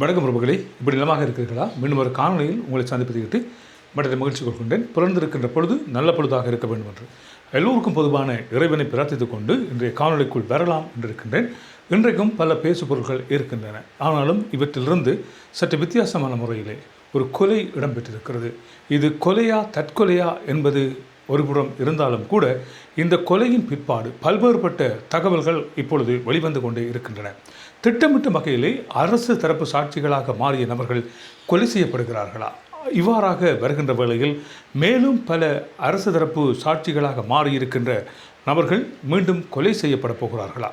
வணக்கம் பிரபுகளே, இப்படி நிலமாக இருக்கிறீர்களா? மீண்டும் ஒரு காணொலியில் உங்களை சந்திப்பதை மற்ற மகிழ்ச்சி கொள்கின்றேன். பிறந்திருக்கின்ற பொழுது நல்ல பொழுதாக இருக்க வேண்டும் என்று எல்லோருக்கும் பொதுவான இறைவனை பிரார்த்தித்துக் கொண்டு இன்றைய காணொலிக்குள் வரலாம் என்றிருக்கின்றேன். இன்றைக்கும் பல பேசு பொருட்கள் இருக்கின்றன. ஆனாலும் இவற்றிலிருந்து சற்று வித்தியாசமான முறையிலே ஒரு கொலை இடம்பெற்றிருக்கிறது. இது கொலையா தற்கொலையா என்பது ஒருபுறம் இருந்தாலும் கூட இந்த கொலையின் பிற்பாடு பல்வேறுபட்ட தகவல்கள் இப்பொழுது வெளிவந்து கொண்டே இருக்கின்றன. திட்டமிட்ட வகையிலே அரசு தரப்பு சாட்சிகளாக மாறிய நபர்கள் கொலை செய்யப்படுகிறார்களா? இவ்வாறாக வருகின்ற வேளையில் மேலும் பல அரசு தரப்பு சாட்சிகளாக மாறியிருக்கின்ற நபர்கள் மீண்டும் கொலை செய்யப்பட போகிறார்களா?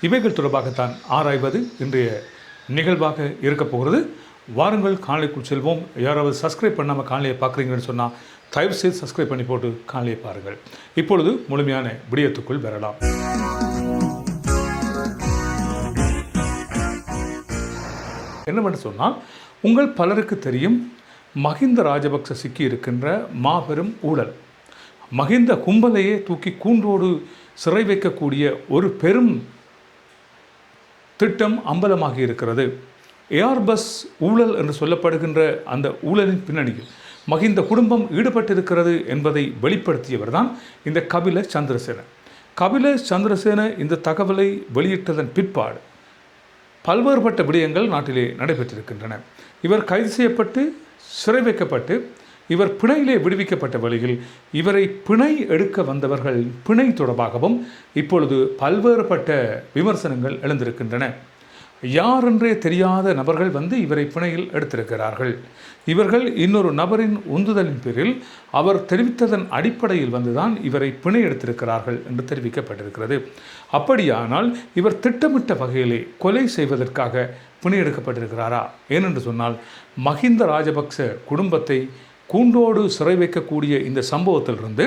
இவைகள் தொடர்பாகத்தான் ஆராய்வது இன்றைய நிகழ்வாக இருக்கப் போகிறது. வாருங்கள் காணொலிக்குள் செல்வோம். யாராவது சப்ஸ்கிரைப் பண்ணாமல் காணொலியை பார்க்குறீங்கன்னு சொன்னால் தயவு செய்து சப்ஸ்கிரைப் பண்ணி போட்டு காணொலியை பாருங்கள். இப்பொழுது முழுமையான விடயத்துக்குள் வரலாம். என்னவென்று சொன்னால், உங்கள் பலருக்கு தெரியும், மஹிந்த ராஜபக்ச சிக்கி இருக்கின்ற மாபெரும் ஊழல். மஹிந்த கும்பலையே தூக்கி கூண்டோடு சிறை வைக்கக்கூடிய ஒரு பெரும் திட்டம் அம்பலமாகி இருக்கிறது. ஏர்பஸ் ஊழல் என்று சொல்லப்படுகின்ற அந்த ஊழலின் பின்னணியில் மஹிந்த குடும்பம் ஈடுபட்டிருக்கிறது என்பதை வெளிப்படுத்தியவர் தான் இந்த கபில சந்திரசேன. கபில சந்திரசேன இந்த தகவலை வெளியிட்டதன் பிற்பாடு பல்வேறுபட்ட விடயங்கள் நாட்டிலே நடைபெற்றிருக்கின்றன. இவர் கைது செய்யப்பட்டு சிறை வைக்கப்பட்டு இவர் பிணையிலே விடுவிக்கப்பட்ட வழியில் இவரை பிணை எடுக்க வந்தவர்கள் பிணை தொடர்பாகவும் இப்பொழுது பல்வேறுபட்ட விமர்சனங்கள் எழுந்திருக்கின்றன. யார் என்றே தெரியாத நபர்கள் வந்து இவரை பிணையில் எடுத்திருக்கிறார்கள். இவர்கள் இன்னொரு நபரின் உந்துதலின் பேரில் அவர் தெரிவித்ததன் அடிப்படையில் வந்துதான் இவரை பிணை எடுத்திருக்கிறார்கள் என்று தெரிவிக்கப்பட்டிருக்கிறது. அப்படியானால் இவர் திட்டமிட்ட வகையிலே கொலை செய்வதற்காக பிணை எடுக்கப்பட்டிருக்கிறாரா? ஏனென்று சொன்னால், மஹிந்த ராஜபக்ச குடும்பத்தை கூண்டோடு சிறை வைக்கக்கூடிய இந்த சம்பவத்திலிருந்து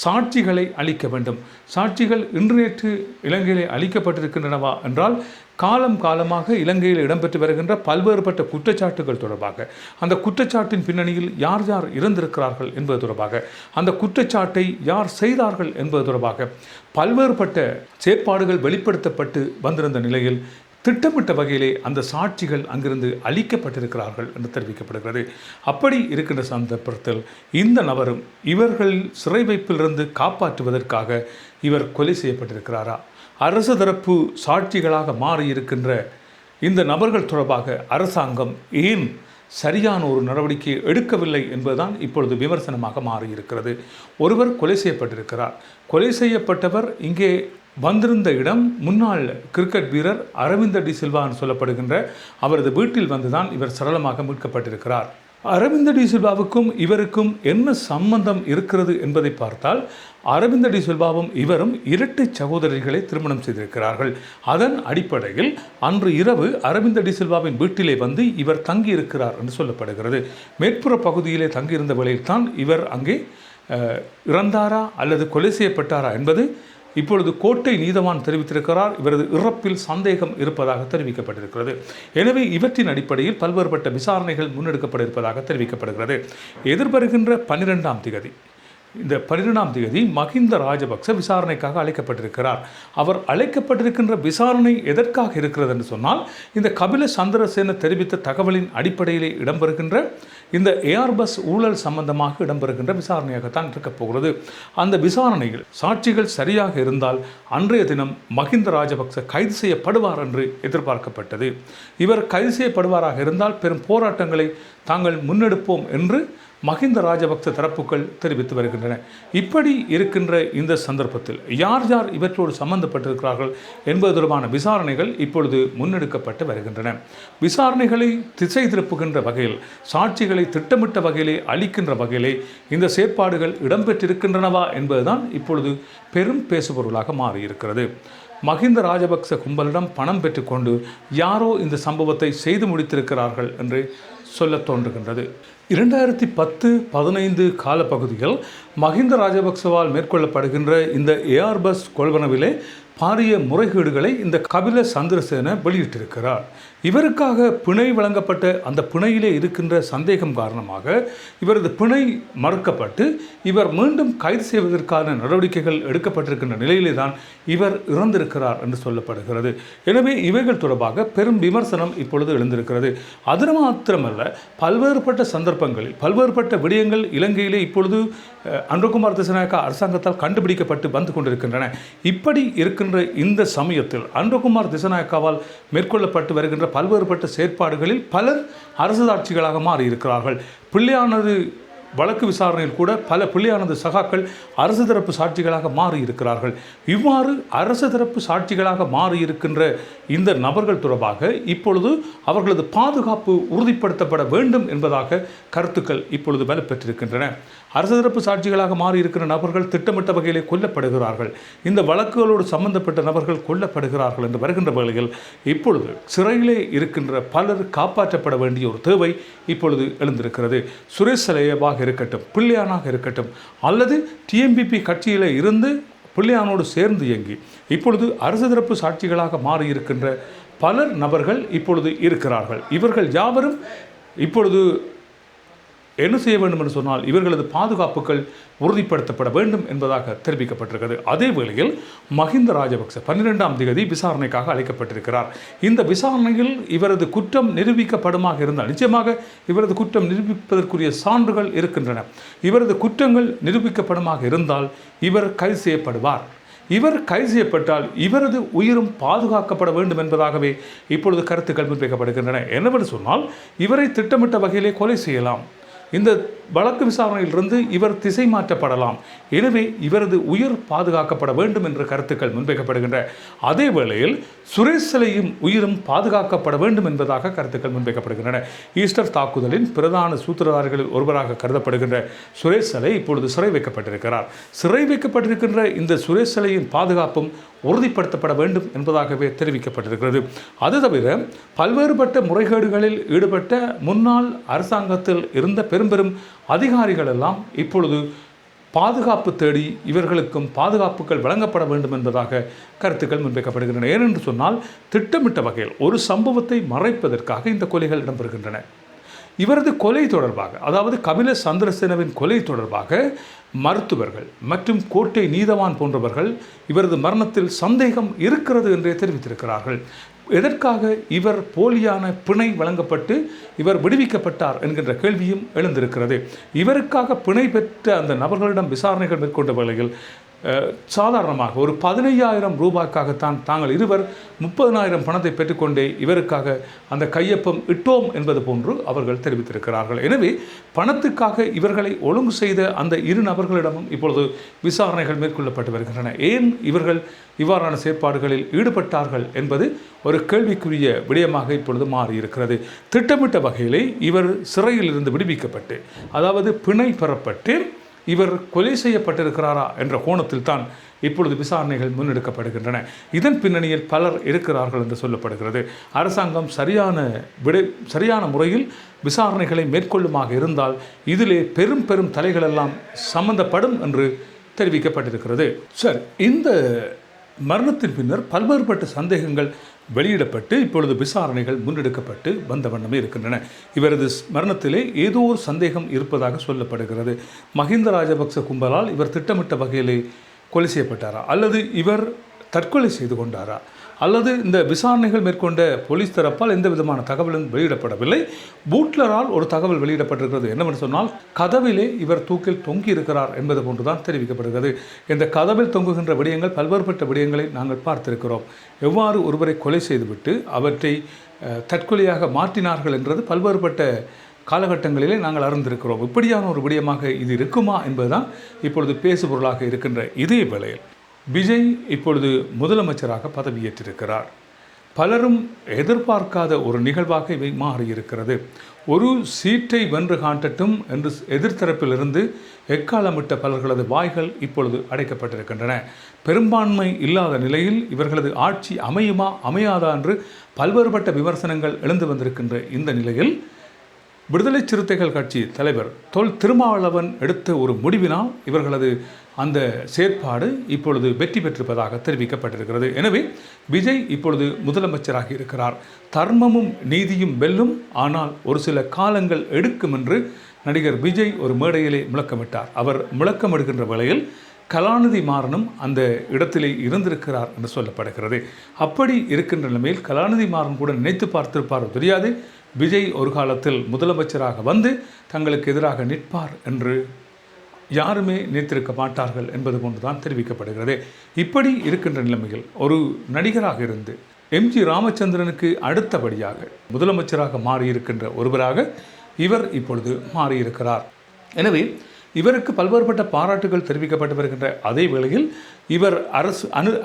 சாட்சிகளை அளிக்க வேண்டும். சாட்சிகள் இன்று நேற்று இலங்கையிலே அளிக்கப்பட்டிருக்கின்றனவா என்றால், காலமாக இலங்கையில் இடம்பெற்று வருகின்ற பல்வேறுபட்ட குற்றச்சாட்டுகள் தொடர்பாக, அந்த குற்றச்சாட்டின் பின்னணியில் யார் யார் இருந்திருக்கிறார்கள் என்பது தொடர்பாக, அந்த குற்றச்சாட்டை யார் செய்தார்கள் என்பது தொடர்பாக பல்வேறுபட்ட செயற்பாடுகள் வெளிப்படுத்தப்பட்டு வந்திருந்த நிலையில் திட்டமிட்ட வகையிலே அந்த சாட்சிகள் அங்கிருந்து அளிக்கப்பட்டிருக்கிறார்கள் என்று தெரிவிக்கப்படுகிறது. அப்படி இருக்கின்ற சந்தர்ப்பத்தில் இந்த நபரும் இவர்கள் சிறை வைப்பிலிருந்து காப்பாற்றுவதற்காக இவர் கொலை செய்யப்பட்டிருக்கிறாரா? அரசு தரப்பு சாட்சிகளாக மாறியிருக்கின்ற இந்த நபர்கள் தொடர்பாக அரசாங்கம் ஏன் சரியான ஒரு நடவடிக்கை எடுக்கவில்லை என்பதுதான் இப்பொழுது விமர்சனமாக மாறியிருக்கிறது. ஒருவர் கொலை செய்யப்பட்டிருக்கிறார். கொலை செய்யப்பட்டவர் இங்கே வந்திருந்த இடம் முன்னாள் கிரிக்கெட் வீரர் அரவிந்த டி சில்வா என்று சொல்லப்படுகின்ற அவரது வீட்டில் வந்துதான் இவர் சரளமாக மீட்கப்பட்டிருக்கிறார். அரவிந்த டி சில்வாவுக்கும் இவருக்கும் என்ன சம்பந்தம் இருக்கிறது என்பதை பார்த்தால், அரவிந்த டி சில்வாவும் இவரும் இரட்டை சகோதரிகளை திருமணம் செய்திருக்கிறார்கள். அதன் அடிப்படையில் அன்று இரவு அரவிந்த டி சில்வாவின் வீட்டிலே வந்து இவர் தங்கியிருக்கிறார் என்று சொல்லப்படுகிறது. மேற்புற பகுதியிலே தங்கியிருந்த வேளையில்தான் இவர் அங்கே இறந்தாரா அல்லது கொலை செய்யப்பட்டாரா என்பது இப்பொழுது கோட்டை நீதவான் தெரிவித்திருக்கிறார். இவரது இறப்பில் சந்தேகம் இருப்பதாக தெரிவிக்கப்பட்டிருக்கிறது. எனவே இவற்றின் அடிப்படையில் பல்வேறுபட்ட விசாரணைகள் முன்னெடுக்கப்பட இருப்பதாக தெரிவிக்கப்படுகிறது. எதிர்வருகின்ற 12ஆம் தேதி, இந்த 12ஆம் தேதி மஹிந்த ராஜபக்ச விசாரணைக்காக அழைக்கப்பட்டிருக்கிறார். அவர் அழைக்கப்பட்டிருக்கின்ற விசாரணை எதற்காக இருக்கிறது என்று சொன்னால், இந்த கபில சந்திரசேன தெரிவித்த தகவலின் அடிப்படையிலே இடம்பெறுகின்ற இந்த ஏர்பஸ் ஊழல் சம்பந்தமாக இடம்பெறுகின்ற விசாரணையாகத்தான் இருக்கப் போகிறது. அந்த விசாரணையில் சாட்சிகள் சரியாக இருந்தால் அன்றைய தினம் மஹிந்த ராஜபக்ச கைது செய்யப்படுவார் என்று எதிர்பார்க்கப்பட்டது. இவர் கைது செய்யப்படுவாராக இருந்தால் பெரும் போராட்டங்களை தாங்கள் முன்னெடுப்போம் என்று மஹிந்த ராஜபக்ச தரப்புகள் தெரிவித்து வருகின்றன. இப்படி இருக்கின்ற இந்த சந்தர்ப்பத்தில் யார் யார் இவற்றோடு சம்பந்தப்பட்டிருக்கிறார்கள் என்பது தொடர்பான விசாரணைகள் இப்பொழுது முன்னெடுக்கப்பட்டு வருகின்றன. விசாரணைகளை திசை திருப்புகின்ற வகையில், சாட்சிகளை திட்டமிட்ட வகையிலே அளிக்கின்ற வகையிலே இந்த செயற்பாடுகள் இடம்பெற்றிருக்கின்றனவா என்பதுதான் இப்பொழுது பெரும் பேசுபொருளாக மாறியிருக்கிறது. மஹிந்த ராஜபக்ச கும்பலிடம் பணம் பெற்றுக்கொண்டு யாரோ இந்த சம்பவத்தை செய்து முடித்திருக்கிறார்கள் என்று சொல்ல தோன்றுகின்றது. 2010-15 காலப்பகுதியில் மஹிந்த ராஜபக்சவால் மேற்கொள்ளப்படுகின்ற இந்த ஏர்பஸ் கொள்வனவிலே பாரிய முறைகேடுகளை இந்த கபில சந்திரசேன வெளியிட்டிருக்கிறார். இவருக்காக பிணை வழங்கப்பட்ட அந்த பிணையிலே இருக்கின்ற சந்தேகம் காரணமாக இவரது பிணை மறுக்கப்பட்டு இவர் மீண்டும் கைது செய்வதற்கான நடவடிக்கைகள் எடுக்கப்பட்டிருக்கின்ற நிலையிலே தான் இவர் இறந்திருக்கிறார் என்று சொல்லப்படுகிறது. எனவே இவைகள் தொடர்பாக பெரும் விமர்சனம் இப்பொழுது எழுந்திருக்கிறது. அது மாத்திரமல்ல, பல்வேறுபட்ட சந்தர்ப்பங்களில் பல்வேறுபட்ட விடயங்கள் இலங்கையிலே இப்பொழுது அனுரகுமார் திசாநாயக்கா அரசாங்கத்தால் கண்டுபிடிக்கப்பட்டு வந்து கொண்டிருக்கின்றன. இப்படி இருக்கின்ற இந்த சமயத்தில் அனுரகுமார் திசாநாயக்காவால் மேற்கொள்ளப்பட்டு வருகின்ற பல்வேறுபட்ட செயற்பாடுகளில் பலர் அரசு சாட்சிகளாக மாறியிருக்கிறார்கள். பிள்ளையானது வழக்கு விசாரணையில் கூட பல பிள்ளையானது சகாக்கள் அரசு தரப்பு சாட்சிகளாக மாறியிருக்கிறார்கள். இவ்வாறு அரசு தரப்பு சாட்சிகளாக மாறியிருக்கின்ற இந்த நபர்கள் தொடர்பாக இப்பொழுது அவர்களது பாதுகாப்பு உறுதிப்படுத்தப்பட வேண்டும் என்பதாக கருத்துக்கள் இப்பொழுது வலுப்பெற்றிருக்கின்றன. அரசு தரப்பு சாட்சிகளாக மாறியிருக்கிற நபர்கள் திட்டமிட்ட வகையிலே கொல்லப்படுகிறார்கள். இந்த வழக்குகளோடு சம்பந்தப்பட்ட நபர்கள் கொல்லப்படுகிறார்கள் என்று வருகின்ற வேளையில் இப்பொழுது சிறையிலே இருக்கின்ற பலர் காப்பாற்றப்பட வேண்டிய ஒரு தேவை இப்பொழுது எழுந்திருக்கிறது. சுரேஷ் சலையவாக இருக்கட்டும், பிள்ளையானாக இருக்கட்டும், அல்லது டிஎம்பிபி கட்சியில் இருந்து பிள்ளையானோடு சேர்ந்து இயங்கி இப்பொழுது அரசு தரப்பு சாட்சிகளாக மாறியிருக்கின்ற பலர் நபர்கள் இப்பொழுது இருக்கிறார்கள். இவர்கள் யாவரும் இப்பொழுது என்ன செய்ய வேண்டும் என்று சொன்னால் இவர்களது பாதுகாப்புகள் உறுதிப்படுத்தப்பட வேண்டும் என்பதாக தெரிவிக்கப்பட்டிருக்கிறது. அதே வேளையில் மஹிந்த ராஜபக்ச 12ஆம் தேதி விசாரணைக்காக அழைக்கப்பட்டிருக்கிறார். இந்த விசாரணையில் இவரது குற்றம் நிரூபிக்கப்படுமாக இருந்தால் நிச்சயமாக இவரது குற்றம் நிரூபிப்பதற்குரிய சான்றுகள் இருக்கின்றன. இவரது குற்றங்கள் நிரூபிக்கப்படுமாக இருந்தால் இவர் கைது செய்யப்படுவார். இவர் கைது செய்யப்பட்டால் இவரது உயிரும் பாதுகாக்கப்பட வேண்டும் என்பதாகவே இப்பொழுது கருத்துக்கள் முன்வைக்கப்படுகின்றன. என்னவென்று சொன்னால் இவரை திட்டமிட்ட வகையிலே கொலை செய்யலாம். இந்த வழக்கு விசாரணையிலிருந்து இவர் திசை மாற்றப்படலாம். எனவே இவரது உயிர் பாதுகாக்கப்பட வேண்டும் என்ற கருத்துக்கள் முன்வைக்கப்படுகின்ற அதே வேளையில் சுரேஷ் சலையும் உயிரும் பாதுகாக்கப்பட வேண்டும் என்பதாக கருத்துக்கள் முன்வைக்கப்படுகின்றன. ஈஸ்டர் தாக்குதலின் பிரதான சூத்திரதாரிகளில் ஒருவராக கருதப்படுகின்ற சுரேஷ் சலை இப்பொழுது சிறை வைக்கப்பட்டிருக்கிறார். சிறை வைக்கப்பட்டிருக்கின்ற இந்த சுரேஷ் சலையின் பாதுகாப்பும் உறுதிப்படுத்தப்பட வேண்டும் என்பதாகவே தெரிவிக்கப்பட்டிருக்கிறது. அது தவிர பல்வேறுபட்ட முறைகேடுகளில் ஈடுபட்ட முன்னாள் அரசாங்கத்தில் இருந்த பெரும் அதிகாரிகள் எல்லாம் இப்பொழுது பாதுகாப்பு தேடி இவர்களுக்கும் பாதுகாப்புகள் வழங்கப்பட வேண்டும் என்பதாக கருத்துக்கள் முன்வைக்கப்படுகின்றன. ஏனென்று சொன்னால் திட்டமிட்ட வகையில் ஒரு சம்பவத்தை மறைப்பதற்காக இந்த கொலைகள் இடம்பெறுகின்றன. இவரது கொலை தொடர்பாக, அதாவது கபில சந்திரசேனவின் கொலை தொடர்பாக மருத்துவர்கள் மற்றும் கோட்டை நீதவான் போன்றவர்கள் இவரது மரணத்தில் சந்தேகம் இருக்கிறது என்றே தெரிவித்திருக்கிறார்கள். எதற்காக இவர் போலியான பிணை வழங்கப்பட்டு இவர் விடுவிக்கப்பட்டார் என்கின்ற கேள்வியும் எழுந்திருக்கிறது. இவருக்காக பிணை பெற்ற அந்த நபர்களிடம் விசாரணைகள் மேற்கொண்ட வேளையில் சாதாரணமாக ஒரு 15,000 ரூபாய்க்காகத்தான் தாங்கள் இருவர் 30,000 பணத்தை பெற்றுக்கொண்டே இவருக்காக அந்த கையொப்பம் இட்டோம் என்பது போன்று அவர்கள் தெரிவித்திருக்கிறார்கள். எனவே பணத்துக்காக இவர்களை ஒழுங்கு செய்த அந்த இரு நபர்களிடமும் இப்பொழுது விசாரணைகள் மேற்கொள்ளப்பட்டு வருகின்றன. ஏன் இவர்கள் இவ்வாறான செயற்பாடுகளில் ஈடுபட்டார்கள் என்பது ஒரு கேள்விக்குரிய விடயமாக இப்பொழுது மாறியிருக்கிறது. திட்டமிட்ட வகையிலே இவர் சிறையில் இருந்து விடுவிக்கப்பட்டு, அதாவது பிணை பெறப்பட்டு இவர் கொலை செய்யப்பட்டிருக்கிறாரா என்ற கோணத்தில் தான் இப்பொழுது விசாரணைகள் முன்னெடுக்கப்படுகின்றன. இதன் பின்னணியில் பலர் இருக்கிறார்கள் என்று சொல்லப்படுகிறது. அரசாங்கம் சரியான முறையில் விசாரணைகளை மேற்கொள்ளுமாக இருந்தால் இதிலே பெரும் தலைகளெல்லாம் சம்பந்தப்படும் என்று தெரிவிக்கப்பட்டிருக்கிறது. சரி, இந்த மரணத்தின் பின்னர் பல்வேறுபட்ட சந்தேகங்கள் வெளியிடப்பட்டு இப்பொழுது விசாரணைகள் முன்னெடுக்கப்பட்டு வந்த வண்ணமே இருக்கின்றன. இவரது மரணத்திலே ஏதோ ஒரு சந்தேகம் இருப்பதாக சொல்லப்படுகிறது. மஹிந்த ராஜபக்ச கும்பலால் இவர் திட்டமிட்ட வகையிலே கொலை செய்யப்பட்டாரா, அல்லது இவர் தற்கொலை செய்து கொண்டாரா, அல்லது இந்த விசாரணைகள் மேற்கொண்ட போலீஸ் தரப்பால் எந்த விதமான தகவலும் வெளியிடப்படவில்லை. பூட்லரால் ஒரு தகவல் வெளியிடப்பட்டிருக்கிறது. என்னவென்று சொன்னால் கதவிலே இவர் தூக்கில் தொங்கி இருக்கிறார் என்பது போன்றுதான் தெரிவிக்கப்படுகிறது. இந்த கதவில் தொங்குகின்ற விடயங்கள் பல்வேறுபட்ட விடயங்களை நாங்கள் பார்த்திருக்கிறோம். எவ்வாறு ஒருவரை கொலை செய்துவிட்டு அவற்றை தற்கொலையாக மாற்றினார்கள் என்றது பல்வேறுபட்ட காலகட்டங்களிலே நாங்கள் அறிந்திருக்கிறோம். இப்படியான ஒரு விடயமாக இது இருக்குமா என்பதுதான் இப்பொழுது பேசுபொருளாக இருக்கின்ற இதே வேளையில் விஜய் இப்பொழுது முதலமைச்சராக பதவியேற்றிருக்கிறார். பலரும் எதிர்பார்க்காத ஒரு நிகழ்வாக இவை மாறியிருக்கிறது. ஒரு சீட்டை வென்று காட்டட்டும் என்று எதிர்த்தரப்பிலிருந்து எக்காலமிட்ட பலர்களது வாய்கள் இப்பொழுது அடைக்கப்பட்டிருக்கின்றன. பெரும்பான்மை இல்லாத நிலையில் இவர்களது ஆட்சி அமையுமா அமையாதா என்று பல்வேறுபட்ட விமர்சனங்கள் எழுந்து வந்திருக்கின்ற இந்த நிலையில் விடுதலை சிறுத்தைகள் கட்சி தலைவர் தொல் திருமாவளவன் எடுத்த ஒரு முடிவினால் இவர்களது அந்த செயற்பாடு இப்பொழுது வெற்றி பெற்றிருப்பதாக தெரிவிக்கப்பட்டிருக்கிறது. எனவே விஜய் இப்பொழுது முதலமைச்சராக இருக்கிறார். தர்மமும் நீதியும் வெல்லும், ஆனால் ஒரு சில காலங்கள் எடுக்கும் என்று நடிகர் விஜய் ஒரு மேடையிலே முழக்கமிட்டார். அவர் முழக்கமிடுகின்ற வேளையில் கலாநிதி மாறனும் அந்த இடத்திலே இருந்திருக்கிறார் என்று சொல்லப்படுகிறது. அப்படி இருக்கின்ற நிலைமையில் கலாநிதி மாறன் கூட நினைத்து பார்த்திருப்பாரோ தெரியாது, விஜய் ஒரு காலத்தில் முதலமைச்சராக வந்து தங்களுக்கு எதிராக நிற்பார் என்று யாருமே நினைத்திருக்க மாட்டார்கள் என்பது போன்றுதான் தெரிவிக்கப்படுகிறது. இப்படி இருக்கின்ற நிலைமையில் ஒரு நடிகராக இருந்து எம்ஜி ராமச்சந்திரனுக்கு அடுத்தபடியாக முதலமைச்சராக மாறியிருக்கின்ற ஒருவராக இவர் இப்பொழுது மாறியிருக்கிறார். எனவே இவருக்கு பல்வேறுபட்ட பாராட்டுகள் தெரிவிக்கப்பட்டு வருகின்ற அதே வேளையில் இவர்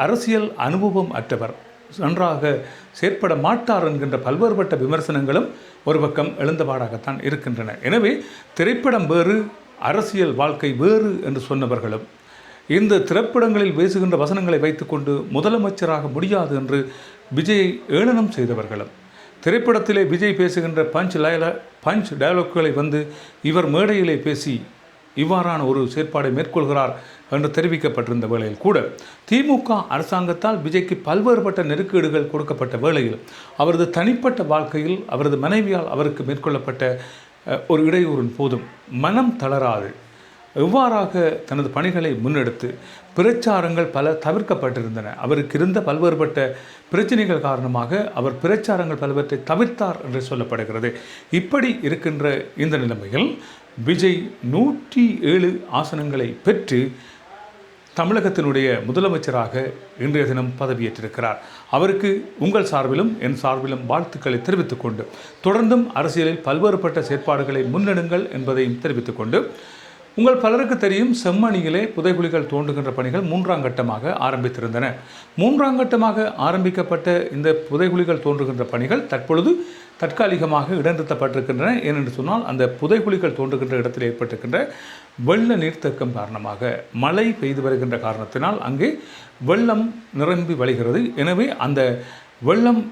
அரசியல் அனுபவம் அற்றவர், நன்றாக செயற்பட மாட்டார் என்கின்ற பல்வேறுபட்ட விமர்சனங்களும் ஒரு பக்கம் எழுந்தபாடாகத்தான் இருக்கின்றன. எனவே திரைப்படம் வேறு, அரசியல் வாழ்க்கை வேறு என்று சொன்னவர்களும் இந்த திரைப்படங்களில் பேசுகின்ற வசனங்களை வைத்துக்கொண்டு முதலமைச்சராக முடியாது என்று விஜயை ஏளனம் செய்தவர்களும், திரைப்படத்திலே விஜய் பேசுகின்ற பஞ்ச் டயலாக்குகளை வந்து இவர் மேடையிலே பேசி இவ்வாறான ஒரு செயற்பாடை மேற்கொள்கிறார் என்று தெரிவிக்கப்பட்டிருந்த வேளையில் கூட திமுக அரசாங்கத்தால் விஜய்க்கு பல்வேறுபட்ட நெருக்கீடுகள் கொடுக்கப்பட்ட வேளையில் அவரது தனிப்பட்ட வாழ்க்கையில் அவரது மனைவியால் அவருக்கு மேற்கொள்ளப்பட்ட ஒரு இடையூறின் போதும் மனம் தளராது எவ்வாறாக தனது பணிகளை முன்னெடுத்து பிரச்சாரங்கள் பல தவிர்க்கப்பட்டிருந்தன. அவருக்கு இருந்த பல்வேறுபட்ட பிரச்சனைகள் காரணமாக அவர் பிரச்சாரங்கள் பலவற்றை தவிர்த்தார் என்று சொல்லப்படுகிறது. இப்படி இருக்கின்ற இந்த நிலைமையில் விஜய் 107 ஆசனங்களை பெற்று தமிழகத்தினுடைய முதலமைச்சராக இன்றைய தினம் பதவியேற்றிருக்கிறார். அவருக்கு உங்கள் சார்பிலும் என் சார்பிலும் வாழ்த்துக்களை தெரிவித்துக்கொண்டு தொடர்ந்தும் அரசியலில் பல்வேறுபட்ட செயற்பாடுகளை முன்னெடுங்கள் என்பதையும் தெரிவித்துக்கொண்டு, உங்கள் பலருக்கு தெரியும், செம்மணியிலே புதைகுழிகள் தோண்டுகின்ற பணிகள் 3ஆம் கட்டமாக ஆரம்பித்திருந்தன. 3ஆம் கட்டமாக ஆரம்பிக்கப்பட்ட இந்த புதைகுழிகள் தோன்றுகின்ற பணிகள் தற்பொழுது தற்காலிகமாக இடைநிறுத்தப்பட்டிருக்கின்றன. ஏனென்று சொன்னால் அந்த புதைகுழிகள் தோன்றுகின்ற இடத்தில் ஏற்பட்டிருக்கின்ற வெள்ள நீர்த்தேக்கம் காரணமாக மழை பெய்து வருகின்ற காரணத்தினால் அங்கே வெள்ளம் நிரம்பி வழிகிறது. எனவே அந்த வெள்ளம்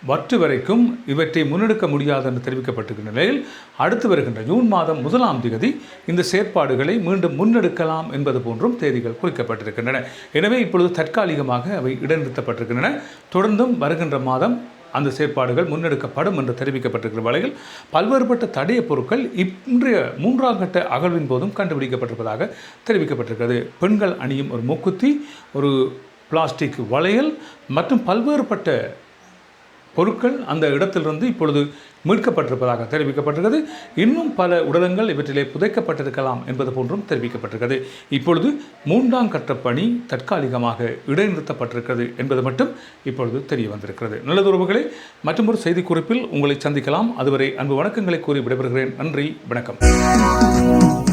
வற்று வரைக்கும் இவற்றை முன்னெடுக்க முடியாது என்று தெரிவிக்கப்பட்டிருக்கின்ற நிலையில் அடுத்து வருகின்ற ஜூன் மாதம் 1ஆம் தேதி இந்த செயற்பாடுகளை மீண்டும் முன்னெடுக்கலாம் என்பது போன்றும் தேதிகள் குறிக்கப்பட்டிருக்கின்றன. எனவே இப்பொழுது தற்காலிகமாக அவை இடைநிறுத்தப்பட்டிருக்கின்றன. தொடர்ந்தும் வருகின்ற மாதம் அந்த செயற்பாடுகள் முன்னெடுக்கப்படும் என்று தெரிவிக்கப்பட்டிருக்கிற வேளையில் பல்வேறுபட்ட தடைய பொருட்கள் இன்றைய 3ஆம் கட்ட அகழ்வின் போதும் கண்டுபிடிக்கப்பட்டிருப்பதாக தெரிவிக்கப்பட்டிருக்கிறது. பெண்கள் அணியும் ஒரு மூக்குத்தி, ஒரு பிளாஸ்டிக் வளையல் மற்றும் பல்வேறுபட்ட பொருட்கள் அந்த இடத்திலிருந்து இப்பொழுது மீட்கப்பட்டிருப்பதாக தெரிவிக்கப்பட்டிருக்கிறது. இன்னும் பல உடலங்கள் இவற்றிலே புதைக்கப்பட்டிருக்கலாம் என்பது போன்றும் தெரிவிக்கப்பட்டிருக்கிறது. இப்பொழுது 3ஆம் கட்ட பணி தற்காலிகமாக இடைநிறுத்தப்பட்டிருக்கிறது என்பது மட்டும் இப்பொழுது தெரிய வந்திருக்கிறது. நல்லது உறவுகளே, மற்றொரு செய்திக்குறிப்பில் உங்களை சந்திக்கலாம். அதுவரை அன்பு வணக்கங்களை கூறி விடைபெறுகிறேன். நன்றி, வணக்கம்.